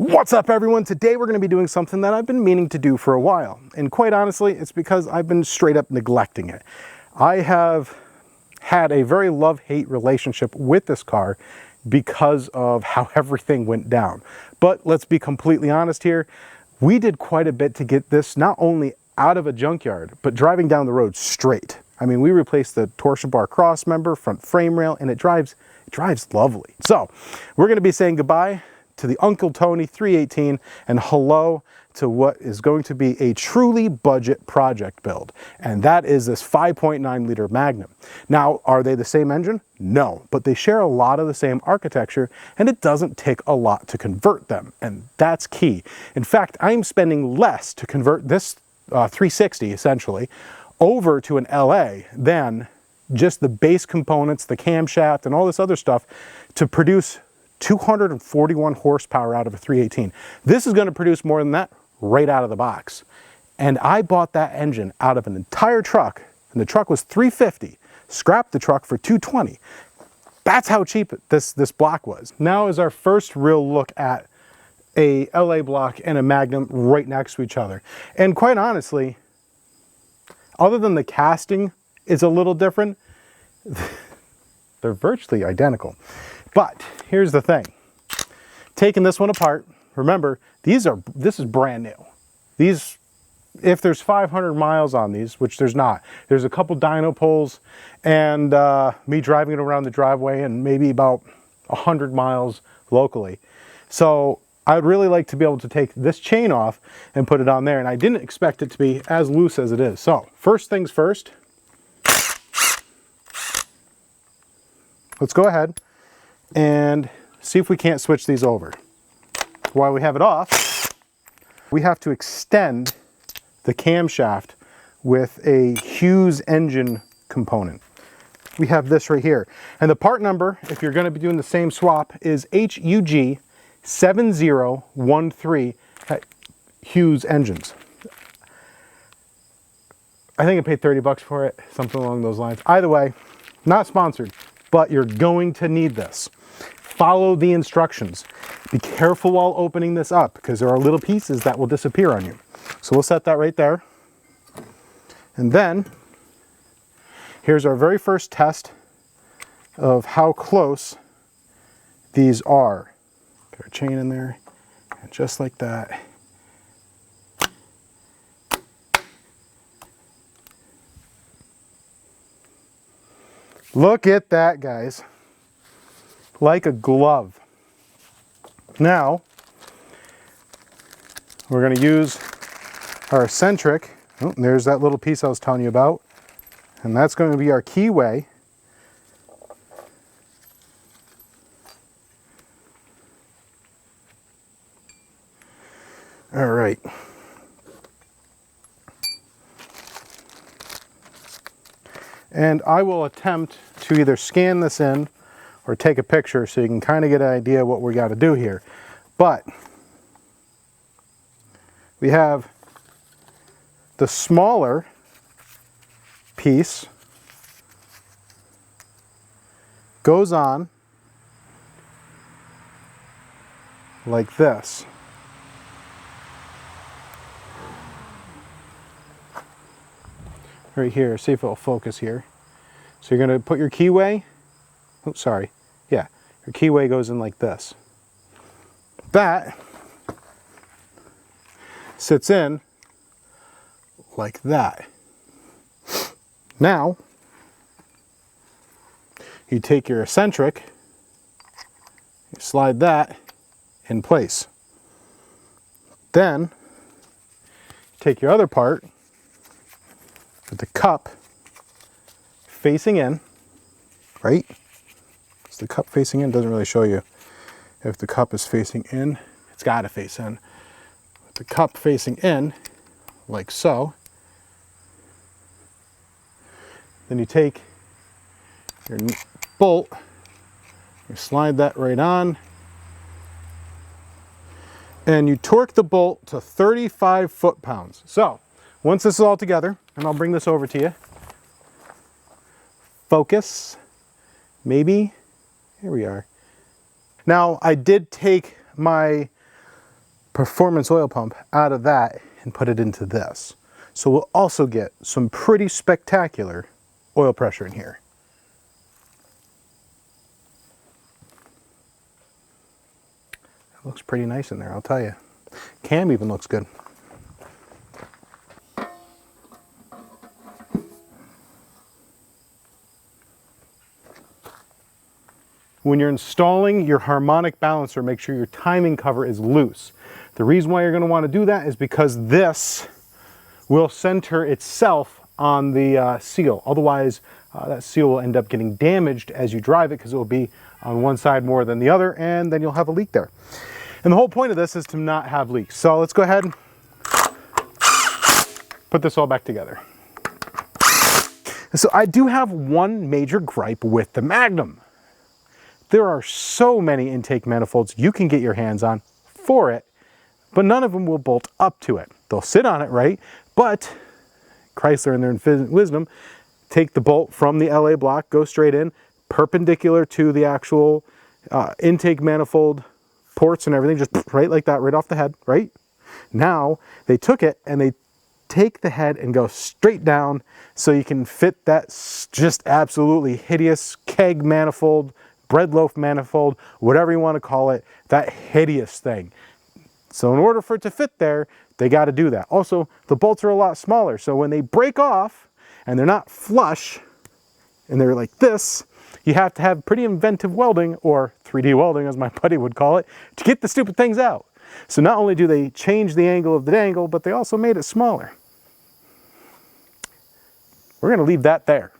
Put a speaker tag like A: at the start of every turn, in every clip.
A: What's up, everyone? Today we're going to be doing something that I've been meaning to do for a while. And quite honestly, it's because I've been straight up neglecting it. I have had a very love-hate relationship with this car because of how everything went down. But let's be completely honest here. We did quite a bit to get this not only out of a junkyard, but driving down the road straight. I mean, we replaced the torsion bar cross member, front frame rail, and it drives lovely. So we're going to be saying goodbye to the Uncle Tony 318 and hello to what is going to be a truly budget project build. And that is this 5.9 liter Magnum. Now, are they the same engine? No, but they share a lot of the same architecture and it doesn't take a lot to convert them. And that's key. In fact, I'm spending less to convert this 360 essentially over to an LA than just the base components, the camshaft and all this other stuff to produce 241 horsepower out of a 318. This is going to produce more than that right out of the box. And I bought that engine out of an entire truck, and the truck was $350. Scrapped the truck for $220. That's how cheap this block was. Now is our first real look at a LA block and a Magnum right next to each other. And quite honestly, other than the casting is a little different, they're virtually identical. But here's the thing, taking this one apart, remember, this is brand new. These, if there's 500 miles on these, which there's not, there's a couple dyno pulls and me driving it around the driveway and maybe about 100 miles locally. So I'd really like to be able to take this chain off and put it on there, and I didn't expect it to be as loose as it is. So first things first, let's go ahead and see if we can't switch these over. While we have it off, we have to extend the camshaft with a Hughes engine component. We have this right here. And the part number, if you're going to be doing the same swap, is HUG 7013 at Hughes Engines. I think I paid 30 bucks for it, something along those lines. Either way, not sponsored, but you're going to need this. Follow the instructions. Be careful while opening this up because there are little pieces that will disappear on you. So we'll set that right there. And then here's our very first test of how close these are. Get our chain in there, and just like that. Look at that, guys. Like a glove. Now, we're going to use our Ecentric. Oh, there's that little piece I was telling you about. And that's going to be our keyway. All right. And I will attempt to either scan this in or take a picture so you can kind of get an idea what we got to do here. But we have the smaller piece goes on like this. Right here, see if it'll focus here. So you're going to put your keyway, oh sorry, yeah, your keyway goes in like this. That sits in like that. Now, you take your Ecentric, you slide that in place. Then, take your other part, with the cup facing in, right? Is the cup facing in? Doesn't really show you if the cup is facing in. It's got to face in. With the cup facing in, like so. Then you take your bolt, you slide that right on, and you torque the bolt to 35 foot-pounds. So, once this is all together, and I'll bring this over to you. Focus, maybe, here we are. Now, I did take my performance oil pump out of that and put it into this. So we'll also get some pretty spectacular oil pressure in here. It looks pretty nice in there, I'll tell you. Cam even looks good. When you're installing your harmonic balancer, make sure your timing cover is loose. The reason why you're going to want to do that is because this will center itself on the seal. Otherwise, that seal will end up getting damaged as you drive it because it will be on one side more than the other, and then you'll have a leak there. And the whole point of this is to not have leaks. So let's go ahead and put this all back together. So I do have one major gripe with the Magnum. There are so many intake manifolds you can get your hands on for it, but none of them will bolt up to it. They'll sit on it, right? But Chrysler in their infinite wisdom, take the bolt from the LA block, go straight in, perpendicular to the actual intake manifold ports and everything, just right like that, right off the head, right? Now, they took it and they take the head and go straight down so you can fit that just absolutely hideous keg manifold, bread loaf manifold, whatever you want to call it, that hideous thing. So in order for it to fit there, they got to do that. Also, the bolts are a lot smaller, so when they break off and they're not flush and they're like this, you have to have pretty inventive welding, or 3D welding as my buddy would call it, to get the stupid things out. So not only do they change the angle of the dangle, but they also made it smaller. We're going to leave that there.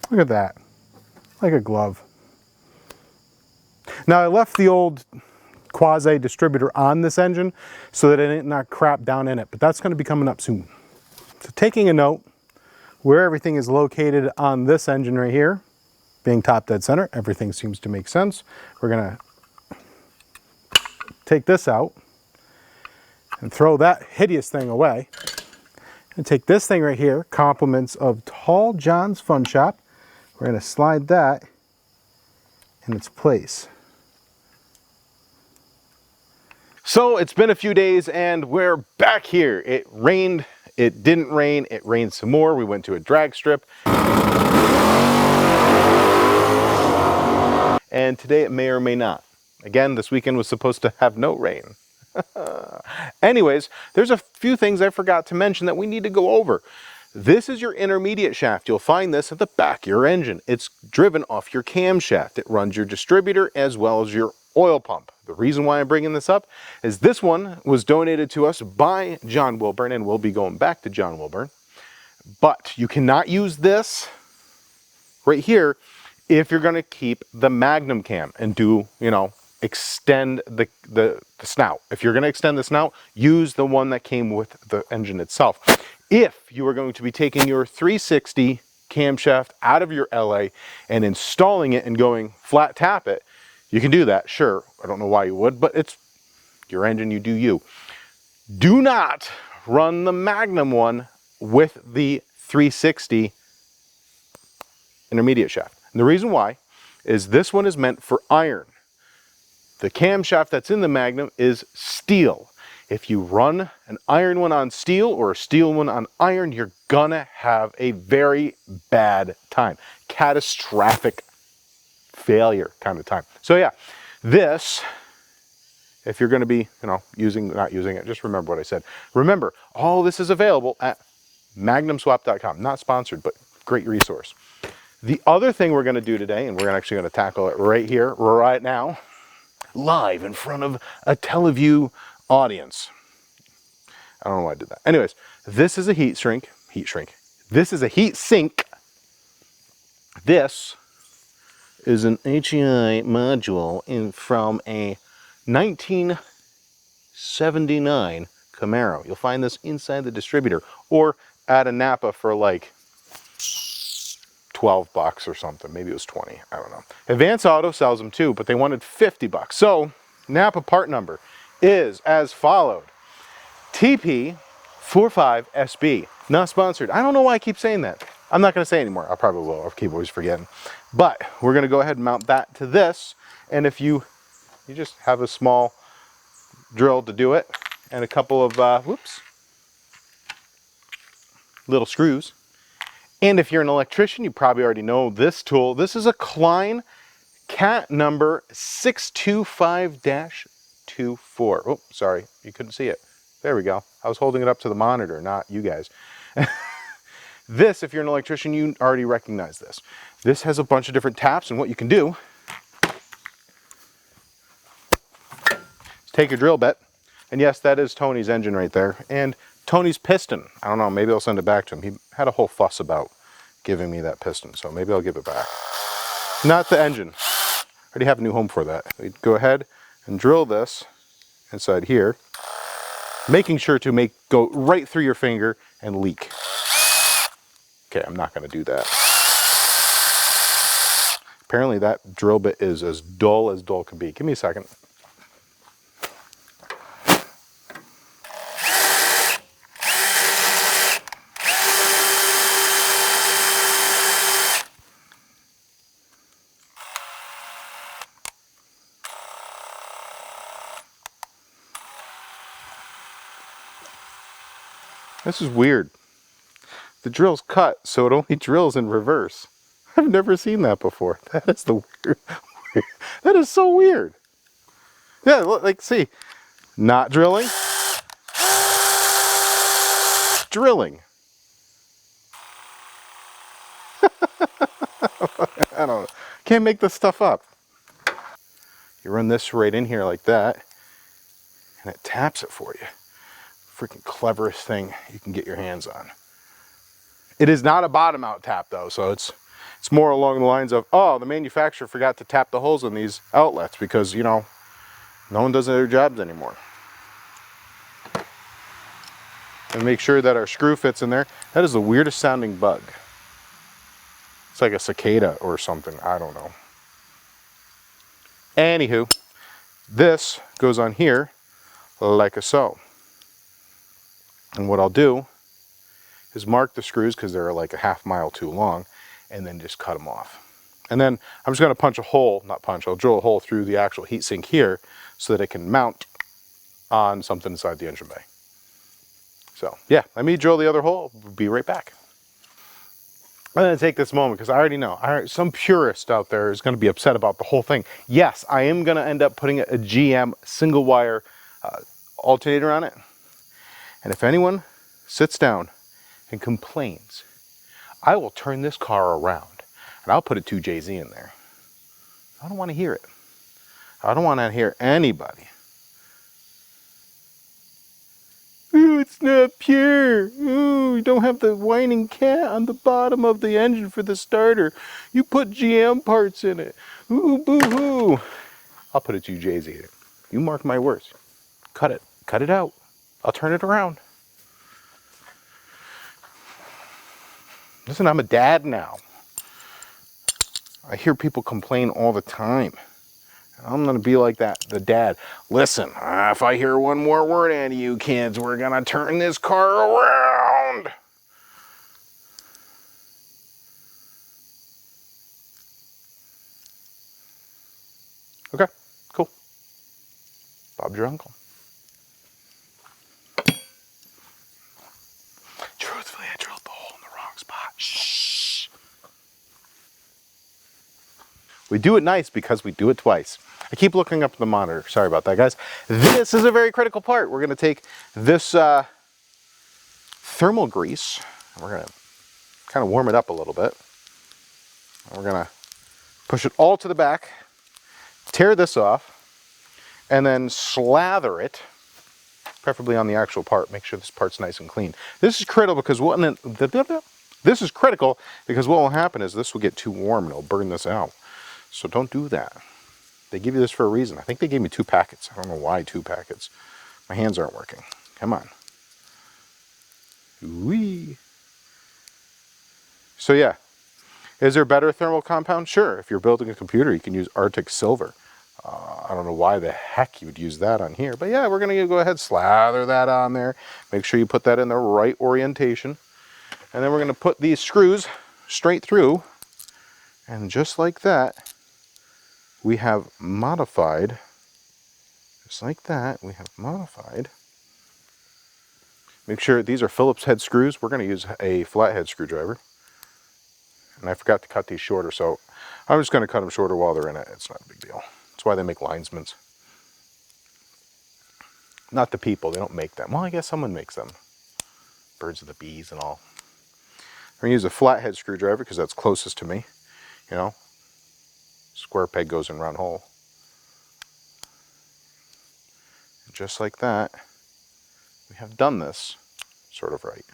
A: Look at that, like a glove. Now I left the old quasi distributor on this engine so that it didn't not crap down in it, but that's going to be coming up soon. So taking a note where everything is located on this engine right here, being top dead center, everything seems to make sense. We're going to take this out and throw that hideous thing away. And take this thing right here, compliments of Tall John's Fun Shop. We're going to slide that in its place. So it's been a few days and we're back here. It rained, it didn't rain, it rained some more. We went to a drag strip. And today it may or may not. Again, this weekend was supposed to have no rain. Anyways, there's a few things I forgot to mention that we need to go over. This is your intermediate shaft. You'll find this at the back of your engine. It's driven off your camshaft. It runs your distributor as well as your oil pump. The reason why I'm bringing this up is this one was donated to us by John Wilburn, and we'll be going back to John Wilburn. But you cannot use this right here if you're going to keep the Magnum cam and do, you know, extend the snout. If you're going to extend the snout, use the one that came with the engine itself. If you are going to be taking your 360 camshaft out of your LA and installing it and going flat tap it, you can do that, sure. I don't know why you would, but it's your engine, you do you. Do not run the Magnum one with the 360 intermediate shaft. And the reason why is this one is meant for iron. The camshaft that's in the Magnum is steel. If you run an iron one on steel or a steel one on iron, you're gonna have a very bad time. Catastrophic failure kind of time. So yeah, this, if you're gonna be, you know, not using it, just remember what I said. Remember, all this is available at magnumswap.com. Not sponsored, but great resource. The other thing we're gonna do today, and we're actually gonna tackle it right here, right now, live in front of a teleview audience. I don't know why I did that. Anyways, this is a heat shrink. This is a heat sink. This is an HEI module from a 1979 Camaro. You'll find this inside the distributor or at a Napa for like 12 bucks or something. Maybe it was 20. I don't know. Advance Auto sells them too, but they wanted 50 bucks. So Napa part number is as followed. TP45SB. Not sponsored. I don't know why I keep saying that. I'm not going to say anymore. I probably will. I'll keep always forgetting. But we're going to go ahead and mount that to this. And if you just have a small drill to do it and a couple of, little screws. And if you're an electrician, you probably already know this tool. This is a Klein cat number 625-24. Oh, sorry, you couldn't see it. There we go. I was holding it up to the monitor, not you guys. This, if you're an electrician, you already recognize this. This has a bunch of different taps, and what you can do is take your drill bit, and yes, that is Tony's engine right there, and Tony's piston. I don't know, maybe I'll send it back to him. He had a whole fuss about giving me that piston, so maybe I'll give it back. Not the engine. I already have a new home for that. We'd go ahead and drill this inside here, making sure to go right through your finger and leak. Okay, I'm not going to do that. Apparently that drill bit is as dull can be. Give me a second. This is weird. The drill's cut, so it only drills in reverse. I've never seen that before. That is the weird. That is so weird. Yeah, look, like, see, not drilling, drilling. I don't know. Can't make this stuff up. You run this right in here like that, and it taps it for you. Freaking cleverest thing you can get your hands on. It is not a bottom out tap though, so it's more along the lines of, oh, the manufacturer forgot to tap the holes in these outlets because, you know, no one does their jobs anymore. And make sure that our screw fits in there. That is the weirdest sounding bug. It's like a cicada or something, I don't know. Anywho, this goes on here like so. And what I'll do is mark the screws because they're like a half mile too long, and then just cut them off. And then I'm just going to punch a hole, I'll drill a hole through the actual heatsink here so that it can mount on something inside the engine bay. So yeah, let me drill the other hole. We'll be right back. I'm going to take this moment because I already know some purist out there is going to be upset about the whole thing. Yes, I am going to end up putting a GM single wire alternator on it. And if anyone sits down and complains, I will turn this car around and I'll put a 2JZ in there. I don't want to hear it. I don't want to hear anybody. Ooh, it's not pure. Ooh, you don't have the whining cat on the bottom of the engine for the starter. You put GM parts in it. Ooh, boo-hoo. I'll put a 2JZ in it. You mark my words. Cut it. Cut it out. I'll turn it around. Listen, I'm a dad now. I hear people complain all the time. I'm going to be like that, the dad. Listen, if I hear one more word out of you kids, we're going to turn this car around. Okay, cool. Bob's your uncle. Truthfully, I drilled the hole in the wrong spot. Shh. We do it nice because we do it twice. I keep looking up at the monitor. Sorry about that, guys. This is a very critical part. We're going to take this thermal grease. We're going to kind of warm it up a little bit. And we're going to push it all to the back, tear this off, and then slather it, preferably on the actual part. Make sure this part's nice and clean. This is critical because what will happen is this will get too warm and it'll burn this out. So don't do that. They give you this for a reason. I think they gave me 2 packets. I don't know why 2 packets. My hands aren't working. Come on. Whee. So yeah, is there better thermal compound? Sure. If you're building a computer, you can use Arctic Silver. I don't know why the heck you would use that on here, but yeah, we're gonna go ahead, slather that on there. Make sure you put that in the right orientation. And then we're gonna put these screws straight through. And just like that, we have modified, just like that, we have modified. Make sure these are Phillips head screws. We're gonna use a flathead screwdriver. And I forgot to cut these shorter, so I'm just gonna cut them shorter while they're in it. It's not a big deal. That's why they make linesmans. Not the people, they don't make them. Well, I guess someone makes them. Birds of the bees and all. We're gonna use a flathead screwdriver because that's closest to me. You know, square peg goes in round hole. And just like that, we have done this sort of right.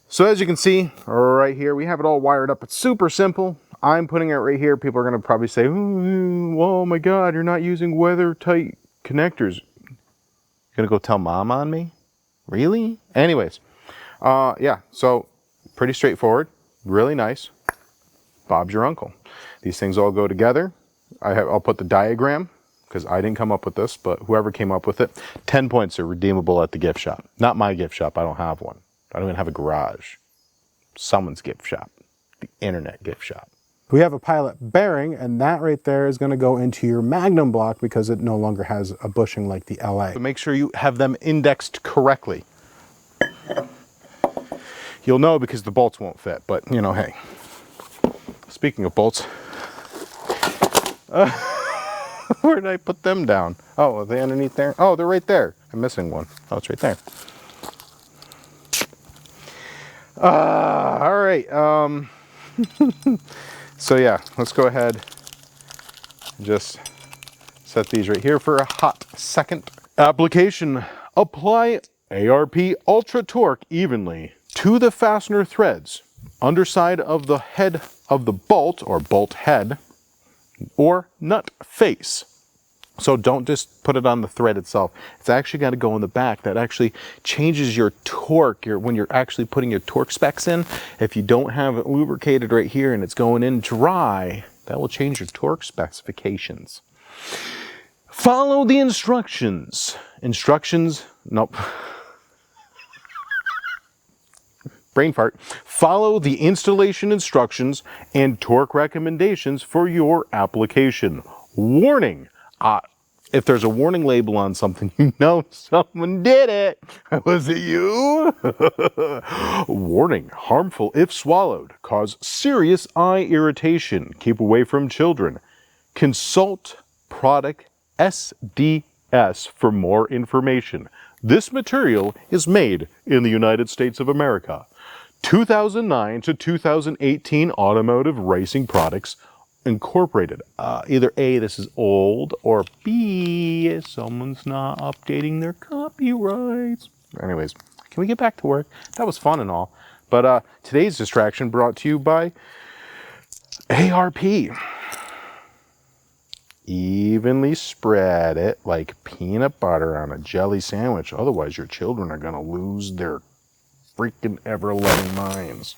A: So as you can see right here, we have it all wired up. It's super simple. I'm putting it right here. People are going to probably say, oh my God, you're not using weather tight connectors. You're going to go tell mom on me? Really? Anyways, yeah, so pretty straightforward, really nice. Bob's your uncle. These things all go together. I'll put the diagram because I didn't come up with this, but whoever came up with it, 10 points are redeemable at the gift shop. Not my gift shop, I don't have one. I don't even have a garage. Someone's gift shop, the internet gift shop. We have a pilot bearing, and that right there is going to go into your Magnum block because it no longer has a bushing like the LA. So make sure you have them indexed correctly. You'll know because the bolts won't fit, but you know, hey. Speaking of bolts, where did I put them down? Oh, are they underneath there? Oh, they're right there. I'm missing one. Oh, it's right there. All right. So yeah, let's go ahead and just set these right here for a hot second. Application: apply ARP Ultra Torque evenly to the fastener threads, underside of the head of the bolt or bolt head or nut face. So don't just put it on the thread itself. It's actually got to go in the back. That actually changes your torque when you're actually putting your torque specs in. If you don't have it lubricated right here and it's going in dry, that will change your torque specifications. Follow the instructions. Nope. Brain fart. Follow the installation instructions and torque recommendations for your application. Warning. If there's a warning label on something, you know someone did it. Was it you? Warning, harmful if swallowed, cause serious eye irritation, keep away from children. Consult product SDS for more information. This material is made in the United States of America. 2009 to 2018 Automotive Racing Products Incorporated. Either A, this is old, or B, someone's not updating their copyrights. Anyways, can we get back to work? That was fun and all. But today's distraction brought to you by ARP. Evenly spread it like peanut butter on a jelly sandwich. Otherwise, your children are going to lose their freaking ever-loving minds.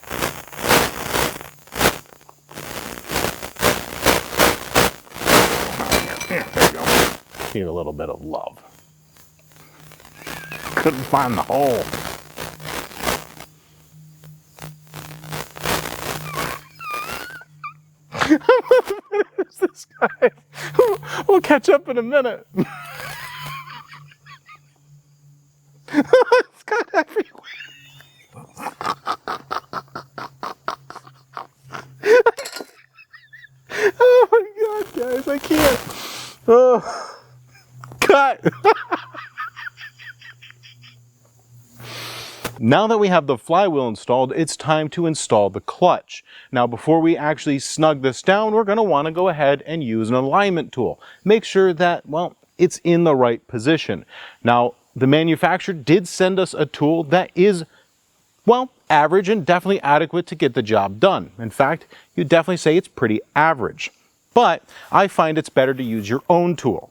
A: There you go. Need a little bit of love. Couldn't find the hole. Who's this guy? We'll catch up in a minute. It's got everywhere. Oh my God, guys, I can't. Oh, cut. Now that we have the flywheel installed, it's time to install the clutch. Now, before we actually snug this down, we're going to want to go ahead and use an alignment tool. Make sure that, well, it's in the right position. Now, the manufacturer did send us a tool that is, well, average and definitely adequate to get the job done. In fact, you'd definitely say it's pretty average. But I find it's better to use your own tool.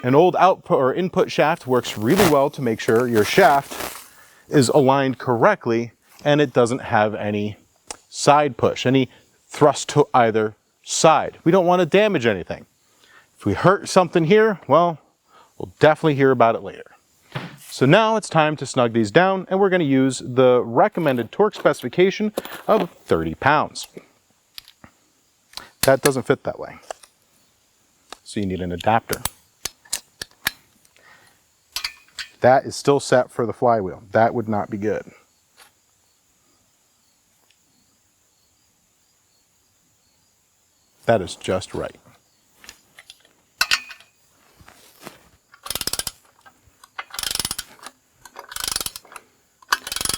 A: An old output or input shaft works really well to make sure your shaft is aligned correctly and it doesn't have any side push, any thrust to either side. We don't want to damage anything. If we hurt something here, well, we'll definitely hear about it later. So now it's time to snug these down, and we're going to use the recommended torque specification of 30 pounds. That doesn't fit that way, so you need an adapter. That is still set for the flywheel. That would not be good. That is just right.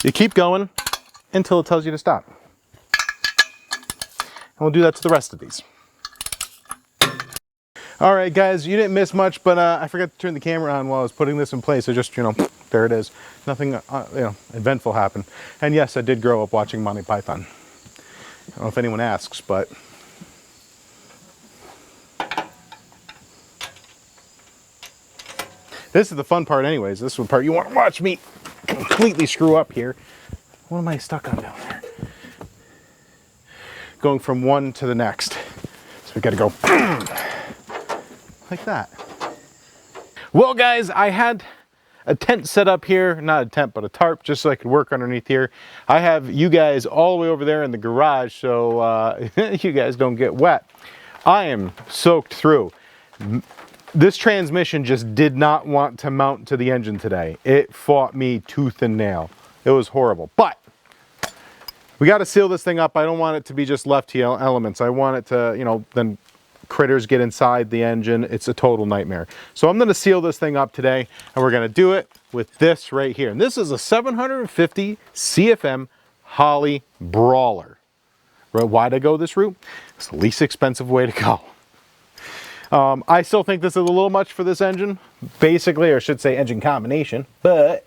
A: You keep going until it tells you to stop. And we'll do that to the rest of these. All right, guys, you didn't miss much, but I forgot to turn the camera on while I was putting this in place. So just, you know, there it is. Nothing, eventful happened. And yes, I did grow up watching Monty Python. I don't know if anyone asks, but this is the fun part anyways. This is the part you want to watch me completely screw up here. What am I stuck on down there? Going from one to the next. So we got to go like that. Well, guys, I had a tent set up here. Not a tent, but a tarp, just so I could work underneath here. I have you guys all the way over there in the garage, so you guys don't get wet. I am soaked through. This transmission just did not want to mount to the engine today. It fought me tooth and nail. It was horrible, but we got to seal this thing up. I don't want it to be just left to elements. I want it to, you know, then critters get inside the engine. It's a total nightmare. So I'm going to seal this thing up today, and we're going to do it with this right here. And this is a 750 CFM Holley Brawler. Why'd I go this route? It's the least expensive way to go. I still think this is a little much for this engine, basically, or I should say engine combination, but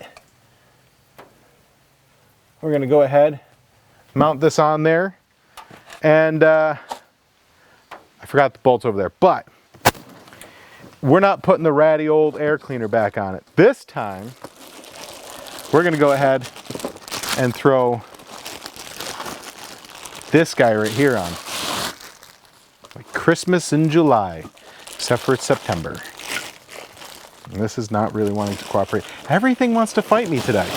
A: we're going to go ahead, mount this on there, and I forgot the bolts over there, but we're not putting the ratty old air cleaner back on it. This time, we're going to go ahead and throw this guy right here on. Like Christmas in July. Except for it's September. And this is not really wanting to cooperate. Everything wants to fight me today.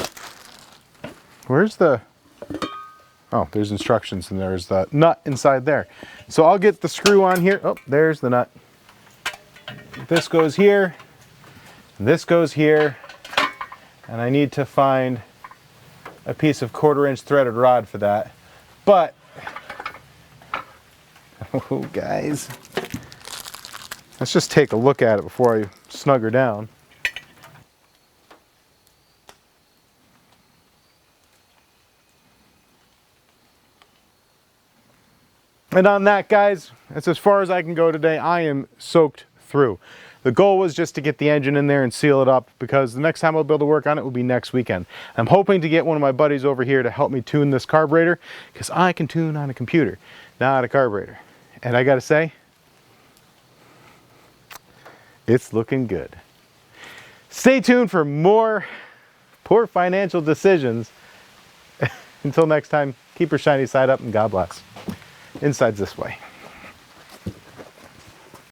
A: Where's the... Oh, there's instructions and there's the nut inside there. So I'll get the screw on here. Oh, there's the nut. This goes here. And this goes here. And I need to find a piece of 1/4-inch threaded rod for that. But... Oh, guys. Let's just take a look at it before I snug her down. And on that, guys, that's as far as I can go today. I am soaked through. The goal was just to get the engine in there and seal it up, because the next time I'll be able to work on it will be next weekend. I'm hoping to get one of my buddies over here to help me tune this carburetor, because I can tune on a computer, not a carburetor. And I gotta say, it's looking good. Stay tuned for more poor financial decisions. Until next time, keep your shiny side up and God bless. Inside's this way.